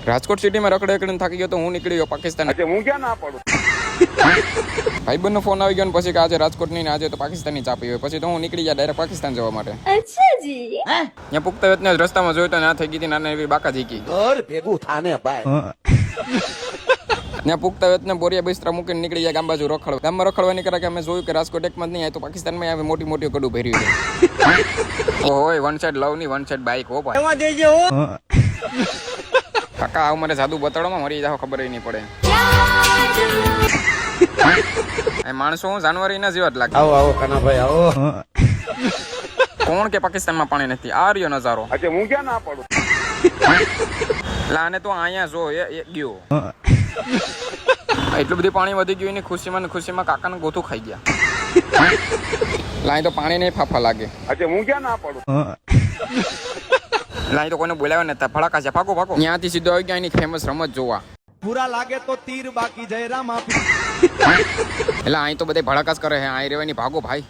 રાજકોટ સિટીમાં રખડે રખડીને થાકી ગયો તો હું નીકળી ગયો પાકિસ્તાન. હું ક્યાં ના પડું. ભાઈબંધનો ફોન આવી ગયો ને પછી કે આજે રાજકોટ નહીં ને આજે તો પાકિસ્તાનની ચાપી હોય. પછી તો હું નીકળી ગયા ડાયરેક્ટ પાકિસ્તાન જવા માટે. अच्छा जी ત્યાં પુખ્તા વેતને રસ્તામાં જોયું તો ના થઈ ગઈ હતી નાના એવી બાકા ઝીકી. ઘર ભેગું થાને ભાઈ. ત્યાં પુખ્તા વેતને બોરિયા બિસ્તરા મૂકીને નીકળી ગયા ગામ બાજુ રખડવા. ગામમાં રખડવા નીકળ્યા કે અમે જોયું કે રાજકોટ એકમાં જ નહીં આ તો પાકિસ્તાનમાં આવે મોટી મોટી કડું ભર્યું છે. ઓય વન સાઈડ લવ ની વન સાઈડ બાઈક હો ભાઈ. કાકા આવ મને જાદુ બતાડોમાં મરી જાવ ખબર નહીં પડે. એ માણસો હું જાનવરીના જેવા જ લાગે. આવો આવો કાનાભાઈ આવો. કોણ કે પાકિસ્તાનમાં પાણી નથી? આ રહ્યો નજારો. હું ક્યાં ના પડું. લાને તો અહીંયા જો એ ગયો. એટલું બધું પાણી વધી ગયું એની ખુશીમાં ને ખુશીમાં કાકાને ગોથું ખાઈ ગયા. લાઈ તો પાણી નહીં ફાફા લાગે. હું ક્યાં ના પડું. લાઈ તો કોઈને બોલાવ્યા નતા. ફળાકા છે ભાગો ભાગો. ત્યાંથી સીધો આવી ગયા એની ફેમસ રમત જોવા. बुरा लागे तो तीर बाकी जय राम आप એટલે અહીં તો બધે ભડાકાસ કરે છે. અહીં રહેવાની ભાગો ભાઈ.